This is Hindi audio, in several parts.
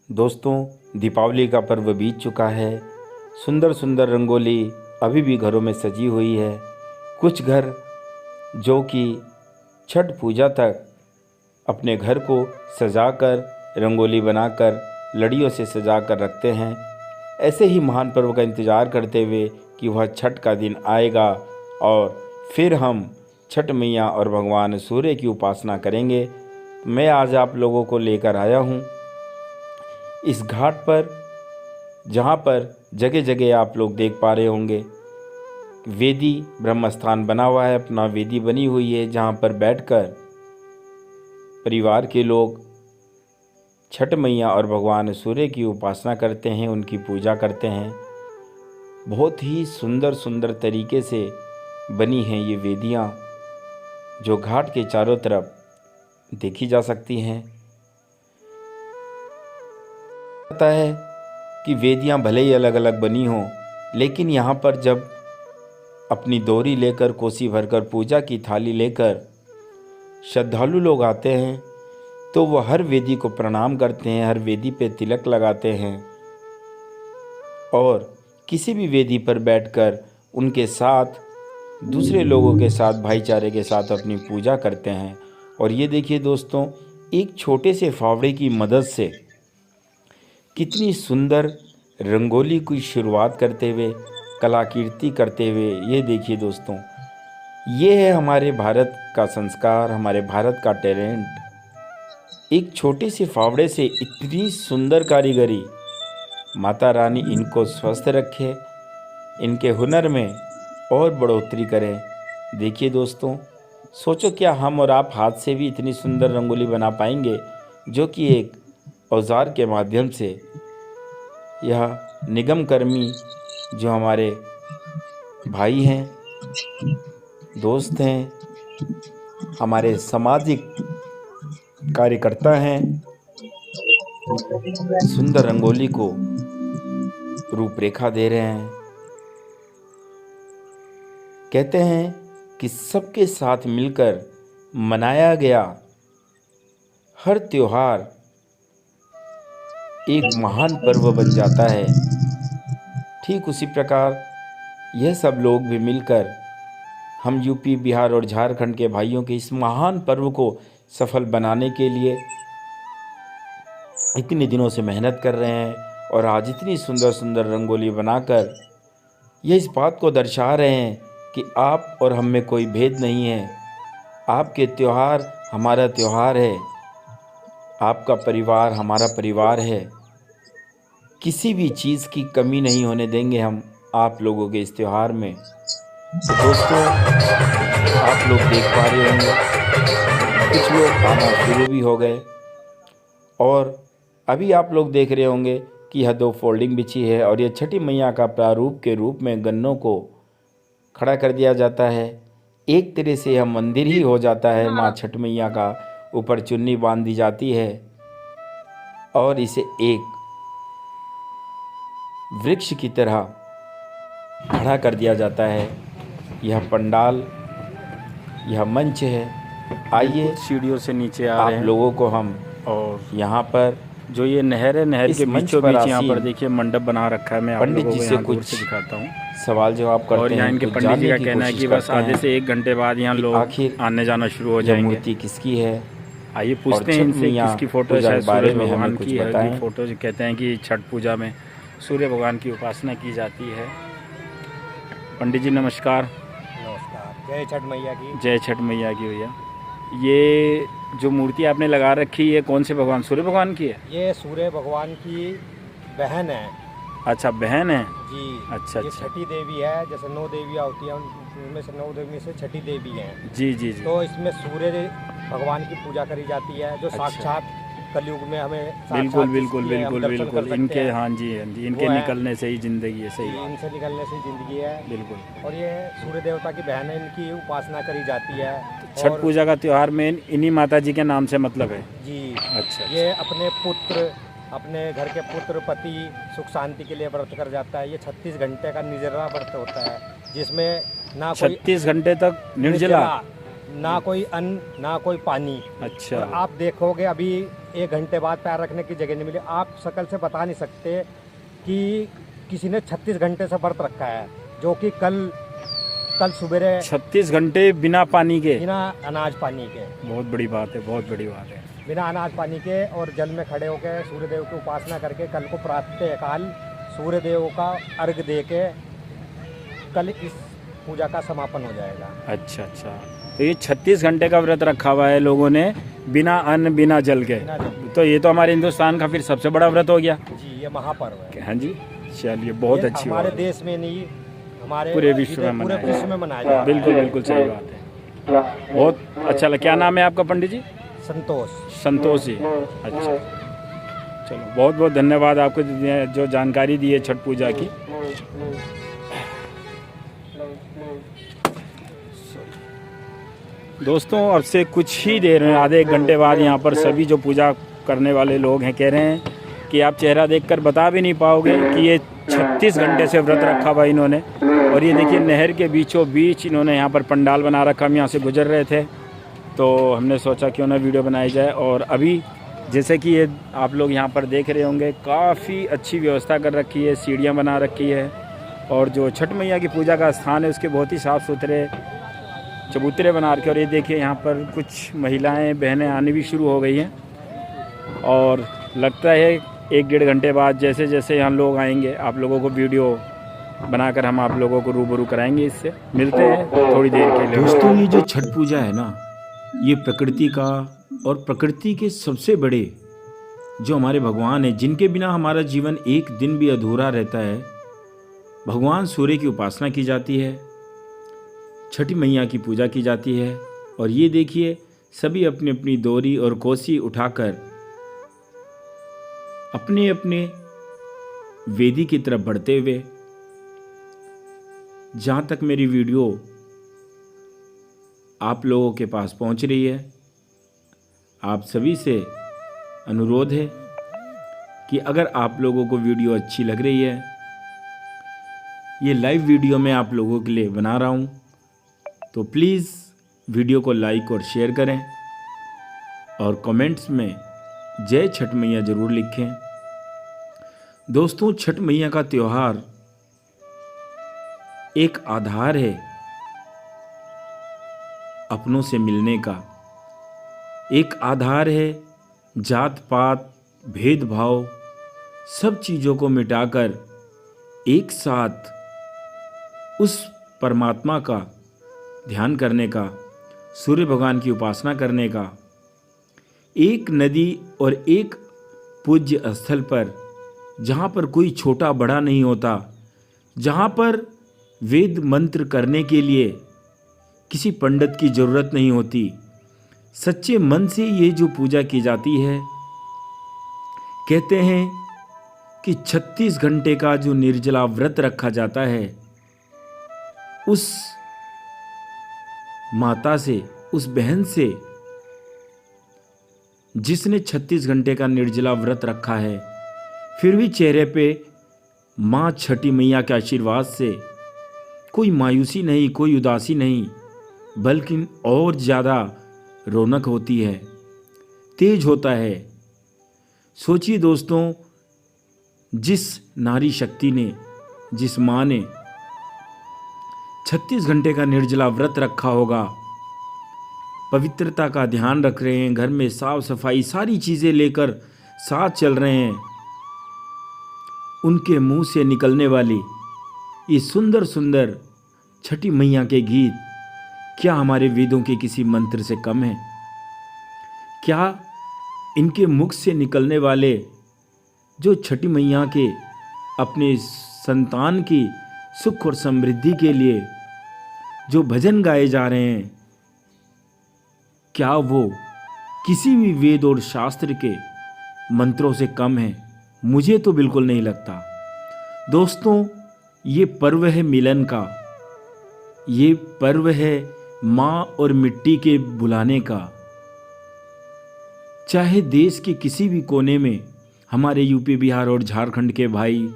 दोस्तों, दीपावली का पर्व बीत चुका है। सुंदर सुंदर रंगोली अभी भी घरों में सजी हुई है। कुछ घर जो कि छठ पूजा तक अपने घर को सजाकर, रंगोली बनाकर, लड़ियों से सजाकर रखते हैं। ऐसे ही महान पर्व का इंतज़ार करते हुए कि वह छठ का दिन आएगा और फिर हम छठ मैया और भगवान सूर्य की उपासना करेंगे। मैं आज आप लोगों को लेकर आया हूँ इस घाट पर, जहाँ पर जगह जगह आप लोग देख पा रहे होंगे वेदी ब्रह्म स्थान बना हुआ है। अपना वेदी बनी हुई है जहाँ पर बैठकर परिवार के लोग छठ मैया और भगवान सूर्य की उपासना करते हैं, उनकी पूजा करते हैं। बहुत ही सुंदर सुंदर तरीके से बनी हैं ये वेदियाँ, जो घाट के चारों तरफ देखी जा सकती हैं। पता है कि वेदियाँ भले ही अलग अलग बनी हों, लेकिन यहाँ पर जब अपनी दौरी लेकर, कोसी भरकर, पूजा की थाली लेकर श्रद्धालु लोग आते हैं तो वह हर वेदी को प्रणाम करते हैं, हर वेदी पे तिलक लगाते हैं और किसी भी वेदी पर बैठकर उनके साथ, दूसरे लोगों के साथ, भाईचारे के साथ अपनी पूजा करते हैं। और ये देखिए दोस्तों, एक छोटे से फावड़े की मदद से कितनी सुंदर रंगोली की शुरुआत करते हुए, कलाकृति करते हुए, ये देखिए दोस्तों, ये है हमारे भारत का संस्कार, हमारे भारत का टैलेंट। एक छोटे से फावड़े से इतनी सुंदर कारीगरी। माता रानी इनको स्वस्थ रखे, इनके हुनर में और बढ़ोतरी करें। देखिए दोस्तों, सोचो क्या हम और आप हाथ से भी इतनी सुंदर रंगोली बना पाएंगे, जो कि एक औजार के माध्यम से। यह निगम कर्मी जो हमारे भाई हैं, दोस्त हैं, हमारे सामाजिक कार्यकर्ता हैं, सुंदर रंगोली को रूपरेखा दे रहे हैं। कहते हैं कि सबके साथ मिलकर मनाया गया हर त्योहार एक महान पर्व बन जाता है। ठीक उसी प्रकार यह सब लोग भी मिलकर हम यूपी, बिहार और झारखंड के भाइयों के इस महान पर्व को सफल बनाने के लिए इतने दिनों से मेहनत कर रहे हैं और आज इतनी सुंदर सुंदर रंगोली बनाकर ये इस बात को दर्शा रहे हैं कि आप और हम में कोई भेद नहीं है। आपके त्यौहार हमारा त्यौहार है, आपका परिवार हमारा परिवार है। किसी भी चीज़ की कमी नहीं होने देंगे हम आप लोगों के इस त्यौहार में। तो दोस्तों, आप लोग देख पा रहे होंगे कुछ लोग आना शुरू भी हो गए और अभी आप लोग देख रहे होंगे कि यह 2 फोल्डिंग बिछी है और यह छठी मैया का प्रारूप के रूप में गन्नों को खड़ा कर दिया जाता है। एक तरह से यह मंदिर ही हो जाता है। माँ छठ मैया का ऊपर चुन्नी बांध दी जाती है और इसे एक वृक्ष की तरह खड़ा कर दिया जाता है। यह पंडाल, यह मंच है। आइए सीढ़ियों से नीचे आ रहे हैं आप लोगों को हम और यहाँ पर जो ये नहर है, नहर के बीचों बीच यहाँ पर देखिए मंडप बना रखा है। मैं आप पंडित लोगों जी को से यहाँ दूर कुछ से दिखाता हूँ सवाल जवाब करते और यहाँ हैं। इनके कुछ पंडित जी जानने का की कहना है कोशिश कि बस करते आधे हैं से 1 घंटे बाद यहाँ लोग आखिर आने जाना शुरू हो यह जाएंगे। मूर्ति किसकी है। आइए और पूछते हैं छठ इनसे मैया किसकी फ़ोटो है। पूजा शायद के बारे सूर्य में हमें भगवान कुछ की है बताएं। की फ़ोटो। कहते हैं कि छठ पूजा में सूर्य भगवान की उपासना की जाती है। पंडित जी नमस्कार। नमस्कार। जय छठ मैया की। जय छठ मैया की। भैया, ये जो मूर्ति आपने लगा रखी है कौन से भगवान, सूर्य भगवान की है? ये सूर्य भगवान की बहन है। अच्छा, बहन है जी। अच्छा ये अच्छा। छठी देवी है। जैसे 9 देवियाँ होती हैं, उनमें से 9 देवी में से छठी देवी हैं। जी जी जी। तो इसमें सूर्य भगवान की पूजा करी जाती है, जो अच्छा। साक्षात कलयुग में हमें बिल्कुल बिल्कुल जिसकी हम बिल्कुल दर्शन कर बिल्कुल सकते इनके, हैं। हाँ जी हाँ जी, इनके वो है। निकलने से ही ज़िंदगी है। सही बात। इनसे निकलने से जिंदगी है। बिल्कुल। और ये सूर्य देवता की बहन है, इनकी उपासना करी जाती है। छठ और पूजा का त्यौहार में इन्हीं माता जी के नाम से मतलब है। जी, अच्छा। ये अपने पुत्र, अपने घर के पुत्र, पति, सुख शांति के लिए व्रत कर जाता है। ये 36 घंटे का निर्जला व्रत होता है, जिसमें ना कोई 36 घंटे तक निर्जला। ना कोई अन्न, ना कोई पानी। अच्छा। और आप देखोगे अभी 1 घंटे बाद पैर रखने की जगह नहीं मिली। आप शक्ल से बता नहीं सकते कि किसी ने 36 घंटे से व्रत रखा है, जो कि कल सुबह 36 घंटे बिना पानी के, बिना अनाज पानी के। बहुत बड़ी बात है, बहुत बड़ी बात है। बिना अनाज पानी के और जल में खड़े होकर सूर्यदेव की उपासना करके कल को प्रातःकाल सूर्यदेव का अर्घ दे के कल इस पूजा का समापन हो जाएगा। अच्छा अच्छा, तो ये 36 घंटे का व्रत रखा हुआ है लोगों ने, बिना अन्न बिना जल के। बिना जल। तो ये तो हमारे हिंदुस्तान का फिर सबसे बड़ा व्रत हो गया जी, ये महापर्व है। हाँ जी, चलिए बहुत ये अच्छी हमारे बात है। देश में नहीं, हमारे पूरे विश्व में पूरे मनाया विश्व में मनाया जाता है। बिल्कुल बिल्कुल सही बात है, बहुत अच्छा लगा। क्या नाम है आपका पंडित जी? संतोष। संतोष जी। अच्छा, चलो बहुत बहुत धन्यवाद आपको जो जानकारी दी है छठ पूजा की। दोस्तों, अब से कुछ ही देर में, आधे 1 घंटे बाद यहाँ पर सभी जो पूजा करने वाले लोग हैं कह रहे हैं कि आप चेहरा देखकर बता भी नहीं पाओगे कि ये 36 घंटे से व्रत रखा हुआ इन्होंने। और ये देखिए नहर के बीचों बीच इन्होंने यहाँ पर पंडाल बना रखा। हम यहाँ से गुजर रहे थे तो हमने सोचा क्यों ना वीडियो बनाई जाए। और अभी जैसे कि ये आप लोग यहाँ पर देख रहे होंगे, काफ़ी अच्छी व्यवस्था कर रखी है, सीढ़ियाँ बना रखी है। और जो छठ मैया की पूजा का स्थान है उसके बहुत ही साफ़ सुथरे चबूतरे बना रखे। और ये देखिए यहाँ पर कुछ महिलाएं बहनें आने भी शुरू हो गई हैं। और लगता है 1-1.5 घंटे बाद जैसे जैसे यहाँ लोग आएंगे, आप लोगों को वीडियो बनाकर हम आप लोगों को रूबरू कराएंगे। इससे मिलते हैं थोड़ी देर के लिए। दोस्तों, ये जो छठ पूजा है ना, ये प्रकृति का और प्रकृति के सबसे बड़े जो हमारे भगवान हैं, जिनके बिना हमारा जीवन एक दिन भी अधूरा रहता है, भगवान सूर्य की उपासना की जाती है, छठी मैया की पूजा की जाती है। और ये देखिए सभी अपनी अपनी दोरी और कोसी उठाकर अपने अपने वेदी की तरफ बढ़ते हुए, जहाँ तक मेरी वीडियो आप लोगों के पास पहुँच रही है, आप सभी से अनुरोध है कि अगर आप लोगों को वीडियो अच्छी लग रही है, ये लाइव वीडियो मैं आप लोगों के लिए बना रहा हूँ, तो प्लीज़ वीडियो को लाइक और शेयर करें और कमेंट्स में जय छठ मैया ज़रूर लिखें। दोस्तों, छठ मैया का त्यौहार एक आधार है अपनों से मिलने का, एक आधार है जात पात भेदभाव सब चीज़ों को मिटाकर एक साथ उस परमात्मा का ध्यान करने का, सूर्य भगवान की उपासना करने का। एक नदी और एक पूज्य स्थल पर, जहाँ पर कोई छोटा बड़ा नहीं होता, जहाँ पर वेद मंत्र करने के लिए किसी पंडित की ज़रूरत नहीं होती, सच्चे मन से ये जो पूजा की जाती है, कहते हैं कि 36 घंटे का जो निर्जला व्रत रखा जाता है, उस माता से, उस बहन से जिसने 36 घंटे का निर्जला व्रत रखा है, फिर भी चेहरे पे माँ छठी मैया के आशीर्वाद से कोई मायूसी नहीं, कोई उदासी नहीं, बल्कि और ज़्यादा रौनक होती है, तेज होता है। सोचिए दोस्तों, जिस नारी शक्ति ने, जिस माँ ने 36 घंटे का निर्जला व्रत रखा होगा, पवित्रता का ध्यान रख रहे हैं, घर में साफ सफाई सारी चीज़ें लेकर साथ चल रहे हैं, उनके मुंह से निकलने वाली ये सुंदर सुंदर छठी मैया के गीत क्या हमारे वेदों के किसी मंत्र से कम है? क्या इनके मुख से निकलने वाले जो छठी मैया के अपने संतान की सुख और समृद्धि के लिए जो भजन गाए जा रहे हैं, क्या वो किसी भी वेद और शास्त्र के मंत्रों से कम है? मुझे तो बिल्कुल नहीं लगता। दोस्तों, ये पर्व है मिलन का, ये पर्व है माँ और मिट्टी के बुलाने का। चाहे देश के किसी भी कोने में हमारे यूपी, बिहार और झारखंड के भाई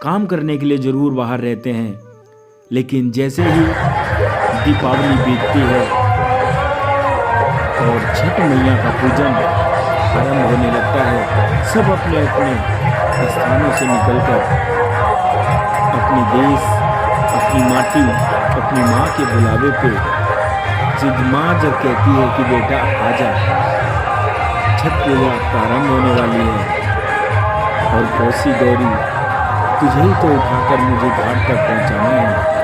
काम करने के लिए ज़रूर बाहर रहते हैं, लेकिन जैसे ही दीपावली बीतती है और छठ मैया का पूजन आरंभ होने लगता है। सब अपने अपने स्थानों से निकलकर अपने देश, अपनी माटी, अपनी माँ के बुलावे पे जिद माँ जब कहती है कि बेटा आजा, छठ पूजा प्रारंभ होने वाली है और कोसी गौरी तुझे ही तो उठाकर मुझे घाट तक पहुँचाना है।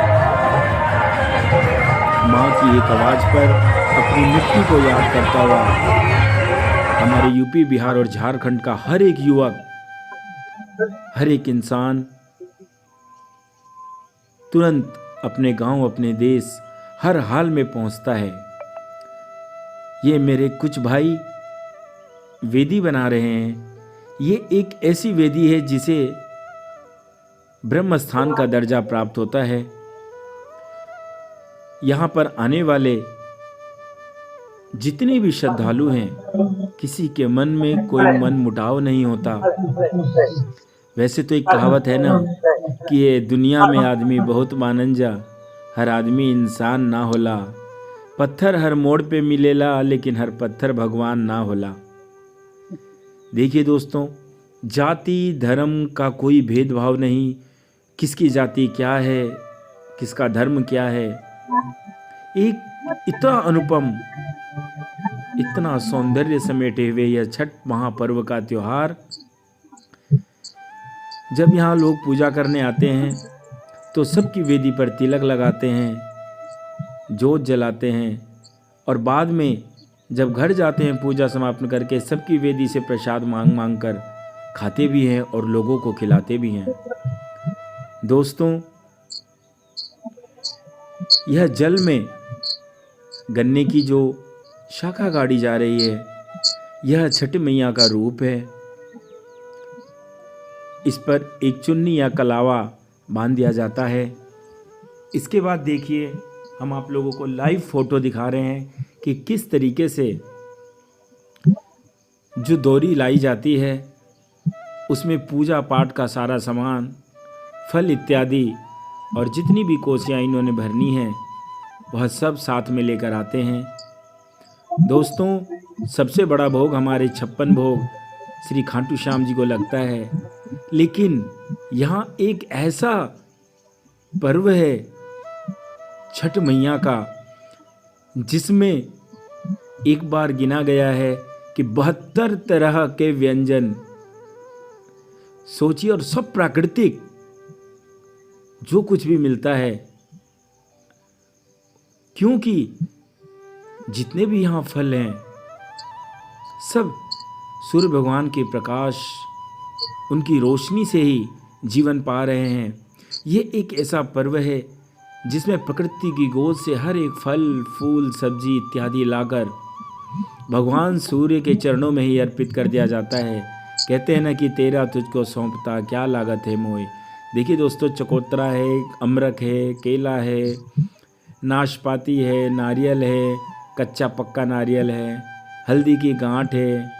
माँ की एक आवाज़ पर अपनी मिट्टी को याद करता हुआ हमारे यूपी, बिहार और झारखंड का हर एक युवक, हर एक इंसान तुरंत अपने गांव, अपने देश, हर हाल में पहुंचता है। ये मेरे कुछ भाई वेदी बना रहे हैं। ये एक ऐसी वेदी है जिसे ब्रह्म स्थान का दर्जा प्राप्त होता है। यहाँ पर आने वाले जितने भी श्रद्धालु हैं, किसी के मन में कोई मन मुटाव नहीं होता। वैसे तो एक कहावत है ना कि ये दुनिया में आदमी बहुत मानंजा, हर आदमी इंसान ना होला, पत्थर हर मोड़ पे मिलेला लेकिन हर पत्थर भगवान ना होला। देखिए दोस्तों, जाति धर्म का कोई भेदभाव नहीं, किसकी जाति क्या है, किसका धर्म क्या है। एक इतना अनुपम, इतना सौंदर्य समेटे हुए यह छठ महापर्व का त्योहार, जब यहाँ लोग पूजा करने आते हैं तो सबकी वेदी पर तिलक लगाते हैं, जोत जलाते हैं और बाद में जब घर जाते हैं पूजा समापन करके सबकी वेदी से प्रसाद मांग मांग कर खाते भी हैं और लोगों को खिलाते भी हैं। दोस्तों, यह जल में गन्ने की जो शाखा गाड़ी जा रही है, यह छठ मैया का रूप है। इस पर एक चुन्नी या कलावा बांध दिया जाता है। इसके बाद देखिए, हम आप लोगों को लाइव फोटो दिखा रहे हैं कि किस तरीके से जो डोरी लाई जाती है उसमें पूजा पाठ का सारा सामान, फल इत्यादि और जितनी भी कोसियाँ इन्होंने भरनी है वह सब साथ में लेकर आते हैं। दोस्तों, सबसे बड़ा भोग हमारे 56 भोग श्री खाटू श्याम जी को लगता है, लेकिन यहाँ एक ऐसा पर्व है छठ मैया का जिसमें एक बार गिना गया है कि 72 तरह के व्यंजन, सोचिए, और सब प्राकृतिक, जो कुछ भी मिलता है, क्योंकि जितने भी यहाँ फल हैं सब सूर्य भगवान के प्रकाश, उनकी रोशनी से ही जीवन पा रहे हैं। ये एक ऐसा पर्व है जिसमें प्रकृति की गोद से हर एक फल, फूल, सब्जी इत्यादि लाकर भगवान सूर्य के चरणों में ही अर्पित कर दिया जाता है। कहते हैं ना कि तेरा तुझको सौंपता क्या लागत है मोए। देखिए दोस्तों, चकोतरा है, अमरक है, केला है, नाशपाती है, नारियल है, कच्चा पक्का नारियल है, हल्दी की गांठ है,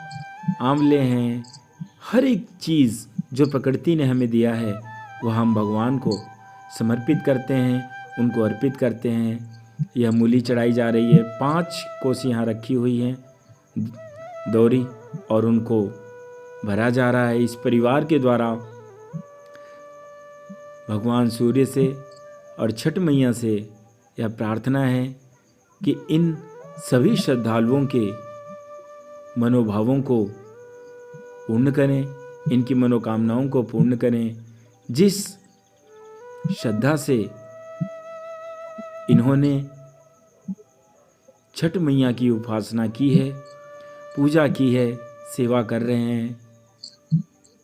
आंवले हैं, हर एक चीज़ जो प्रकृति ने हमें दिया है वह हम भगवान को समर्पित करते हैं, उनको अर्पित करते हैं। यह मूली चढ़ाई जा रही है, 5 कोस यहाँ रखी हुई हैं दौरी, और उनको भरा जा रहा है। इस परिवार के द्वारा भगवान सूर्य से और छठ मैया से यह प्रार्थना है कि इन सभी श्रद्धालुओं के मनोभावों को पूर्ण करें, इनकी मनोकामनाओं को पूर्ण करें। जिस श्रद्धा से इन्होंने छठ मैया की उपासना की है, पूजा की है, सेवा कर रहे हैं,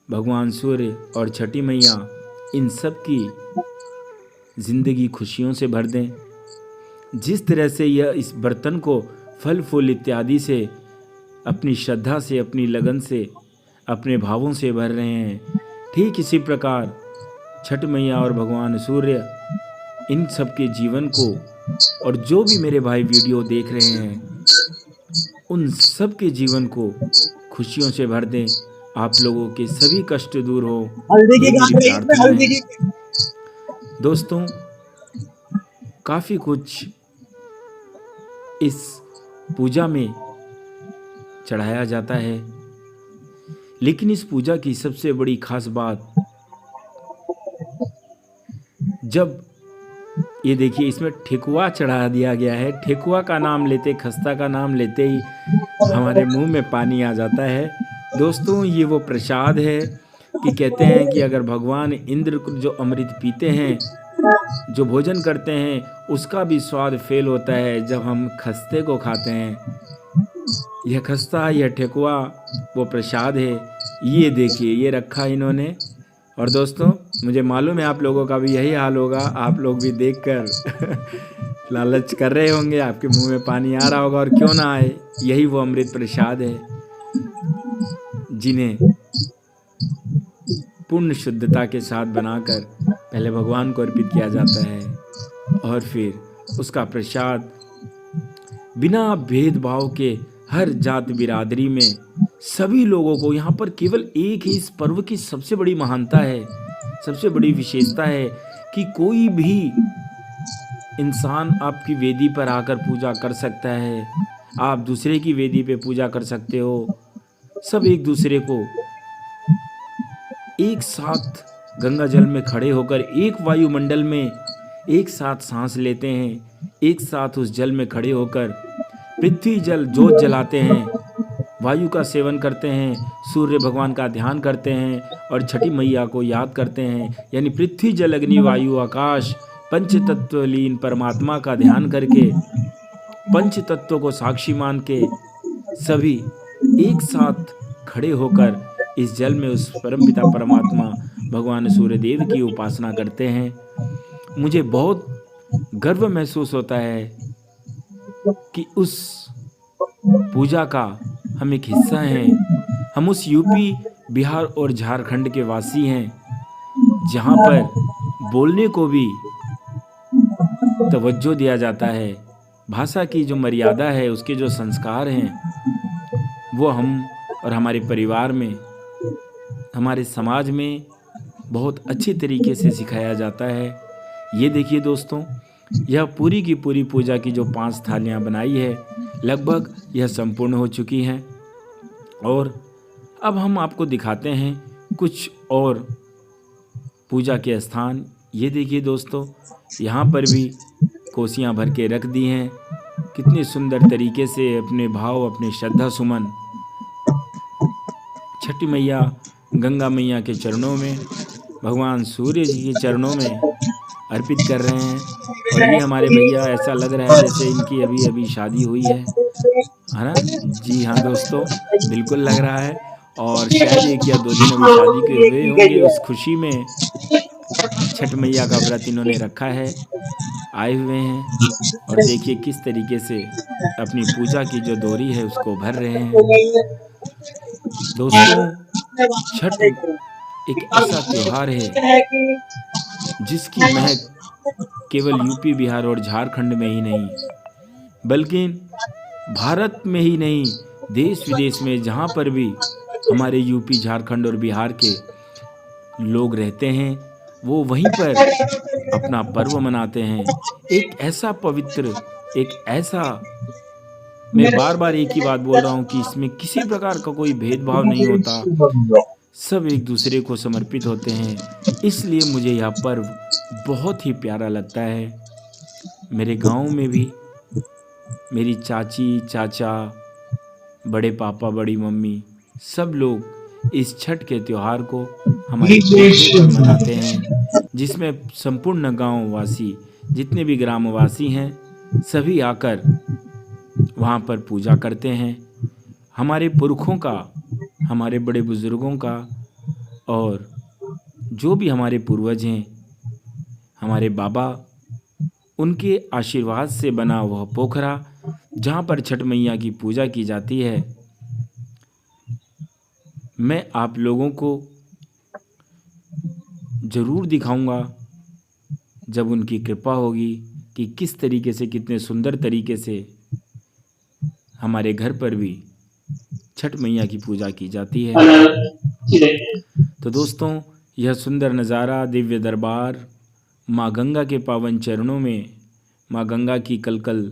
भगवान सूर्य और छठी मैया इन सब की जिंदगी खुशियों से भर दें। जिस तरह से यह इस बर्तन को फल फूल इत्यादि से अपनी श्रद्धा से, अपनी लगन से, अपने भावों से भर रहे हैं, ठीक इसी प्रकार छठ मैया और भगवान सूर्य इन सब के जीवन को, और जो भी मेरे भाई वीडियो देख रहे हैं उन सब के जीवन को खुशियों से भर दें। आप लोगों के सभी कष्ट दूर हो, ये मेरी प्रार्थना है। दोस्तों, काफ़ी कुछ इस पूजा में चढ़ाया जाता है। लेकिन इस पूजा की सबसे बड़ी खास बात, जब ये देखिए इसमें ठेकुआ चढ़ा दिया गया है। ठेकुआ का नाम लेते, खस्ता का नाम लेते ही हमारे मुंह में पानी आ जाता है। दोस्तों, ये वो प्रसाद है कि कहते हैं कि अगर भगवान इंद्र को जो अमृत पीते हैं, जो भोजन करते हैं, उसका भी स्वाद फेल होता है जब हम खस्ते को खाते हैं। यह खस्ता, यह ठेकुआ वो प्रसाद है। ये देखिए, ये रखा इन्होंने। और दोस्तों, मुझे मालूम है आप लोगों का भी यही हाल होगा। आप लोग भी देखकर लालच कर रहे होंगे, आपके मुंह में पानी आ रहा होगा, और क्यों ना आए। यही वो अमृत प्रसाद है जिन्हें पूर्ण शुद्धता के साथ बनाकर पहले भगवान को अर्पित किया जाता है, और फिर उसका प्रसाद बिना भेदभाव के हर जात बिरादरी में सभी लोगों को, यहाँ पर केवल एक ही इस पर्व की सबसे बड़ी महानता है, सबसे बड़ी विशेषता है कि कोई भी इंसान आपकी वेदी पर आकर पूजा कर सकता है। आप दूसरे की वेदी पे पूजा कर सकते हो। सब एक दूसरे को एक साथ गंगा जल में खड़े होकर एक वायुमंडल में एक साथ सांस लेते हैं। एक साथ उस जल में खड़े होकर पृथ्वी जल जोत जलाते हैं, वायु का सेवन करते हैं, सूर्य भगवान का ध्यान करते हैं और छठी मैया को याद करते हैं। यानी पृथ्वी जल अग्नि वायु आकाश पंच तत्व लीन परमात्मा का ध्यान करके, पंच तत्वों को साक्षी मान के सभी एक साथ खड़े होकर इस जल में उस परमपिता परमात्मा भगवान सूर्यदेव की उपासना करते हैं। मुझे बहुत गर्व महसूस होता है कि उस पूजा का हम एक हिस्सा हैं। हम उस यूपी, बिहार और झारखंड के वासी हैं, जहाँ पर बोलने को भी तवज्जो दिया जाता है। भाषा की जो मर्यादा है, उसके जो संस्कार हैं, वो हम और हमारे परिवार में, हमारे समाज में बहुत अच्छी तरीके से सिखाया जाता है। ये देखिए दोस्तों, यह पूरी की पूरी पूजा की जो 5 थालियाँ बनाई है, लगभग यह संपूर्ण हो चुकी हैं। और अब हम आपको दिखाते हैं कुछ और पूजा के स्थान। ये देखिए दोस्तों, यहाँ पर भी कोसियाँ भर के रख दी हैं। कितने सुंदर तरीके से अपने भाव, अपने श्रद्धा सुमन छठी मैया, गंगा मैया के चरणों में, भगवान सूर्य जी के चरणों में अर्पित कर रहे हैं। और ये हमारे भैया, ऐसा लग रहा है जैसे इनकी अभी अभी शादी हुई है ना? जी हाँ दोस्तों, बिल्कुल लग रहा है। और शायद 1 या 2 दिन अभी शादी के हुए होंगे। उस खुशी में छठ मैया का व्रत इन्होंने रखा है, आए हुए हैं। और देखिए किस तरीके से अपनी पूजा की जो डोरी है उसको भर रहे हैं। दोस्तों, छठ एक ऐसा त्योहार है जिसकी महक केवल यूपी, बिहार और झारखंड में ही नहीं, बल्कि भारत में ही नहीं, देश विदेश में जहाँ पर भी हमारे यूपी, झारखंड और बिहार के लोग रहते हैं, वो वहीं पर अपना पर्व मनाते हैं। एक ऐसा पवित्र, एक ऐसा, मैं बार बार एक ही बात बोल रहा हूँ कि इसमें किसी प्रकार का कोई भेदभाव नहीं होता। सब एक दूसरे को समर्पित होते हैं। इसलिए मुझे यह पर्व बहुत ही प्यारा लगता है। मेरे गांव में भी मेरी चाची, चाचा, बड़े पापा, बड़ी मम्मी, सब लोग इस छठ के त्यौहार को हमारे पूरे पर मनाते हैं, जिसमें संपूर्ण गांव वासी, जितने भी ग्रामवासी हैं, सभी आकर वहाँ पर पूजा करते हैं। हमारे पुरखों का, हमारे बड़े बुजुर्गों का, और जो भी हमारे पूर्वज हैं, हमारे बाबा, उनके आशीर्वाद से बना वह पोखरा जहाँ पर छठ मैया की पूजा की जाती है। मैं आप लोगों को ज़रूर दिखाऊंगा जब उनकी कृपा होगी कि किस तरीके से, कितने सुंदर तरीके से हमारे घर पर भी छठ मैया की पूजा की जाती है। तो दोस्तों, यह सुंदर नज़ारा, दिव्य दरबार, माँ गंगा के पावन चरणों में, माँ गंगा की कलकल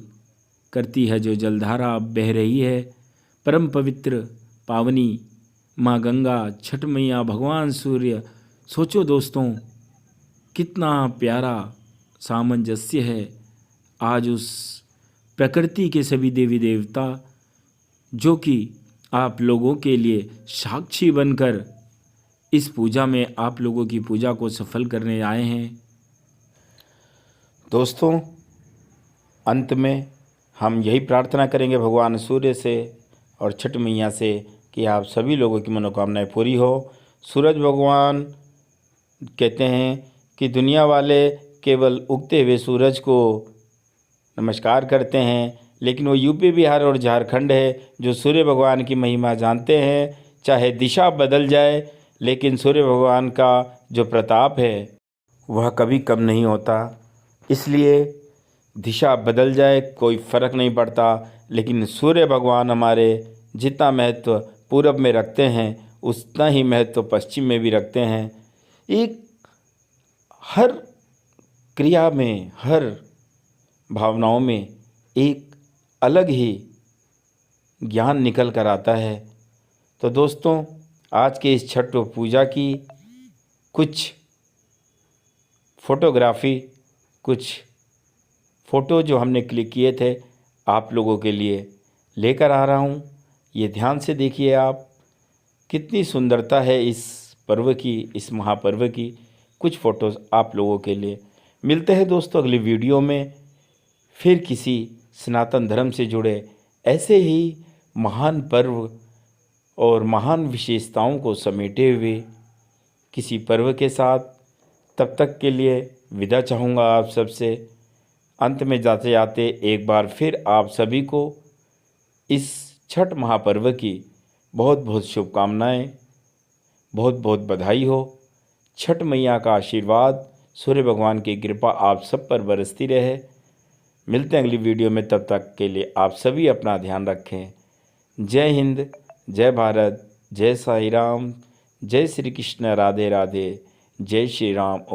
करती है जो जलधारा अब बह रही है, परम पवित्र पावनी माँ गंगा, छठ मैया, भगवान सूर्य। सोचो दोस्तों, कितना प्यारा सामंजस्य है आज उस प्रकृति के सभी देवी देवता जो कि आप लोगों के लिए साक्षी बनकर इस पूजा में आप लोगों की पूजा को सफल करने आए हैं। दोस्तों, अंत में हम यही प्रार्थना करेंगे भगवान सूर्य से और छठ मैया से कि आप सभी लोगों की मनोकामनाएं पूरी हो। सूरज भगवान कहते हैं कि दुनिया वाले केवल उगते हुए सूरज को नमस्कार करते हैं, लेकिन वो यूपी, बिहार और झारखंड है जो सूर्य भगवान की महिमा जानते हैं। चाहे दिशा बदल जाए, लेकिन सूर्य भगवान का जो प्रताप है वह कभी कम नहीं होता। इसलिए दिशा बदल जाए कोई फ़र्क नहीं पड़ता, लेकिन सूर्य भगवान हमारे जितना महत्व पूरब में रखते हैं उतना ही महत्व पश्चिम में भी रखते हैं। एक हर क्रिया में, हर भावनाओं में एक अलग ही ज्ञान निकल कर आता है। तो दोस्तों, आज के इस छठ पूजा की कुछ फ़ोटोग्राफी, कुछ फ़ोटो जो हमने क्लिक किए थे आप लोगों के लिए लेकर आ रहा हूँ। ये ध्यान से देखिए आप, कितनी सुंदरता है इस पर्व की, इस महापर्व की। कुछ फ़ोटोज़ आप लोगों के लिए। मिलते हैं दोस्तों अगली वीडियो में, फिर किसी सनातन धर्म से जुड़े ऐसे ही महान पर्व और महान विशेषताओं को समेटे हुए किसी पर्व के साथ। तब तक के लिए विदा चाहूँगा आप सबसे। अंत में जाते जाते एक बार फिर आप सभी को इस छठ महापर्व की बहुत बहुत शुभकामनाएं, बहुत बहुत बधाई हो। छठ मैया का आशीर्वाद, सूर्य भगवान की कृपा आप सब पर बरसती रहे। मिलते हैं अगली वीडियो में, तब तक के लिए आप सभी अपना ध्यान रखें। जय हिंद, जय भारत, जय साईं राम, जय श्री कृष्ण, राधे राधे, जय श्री राम।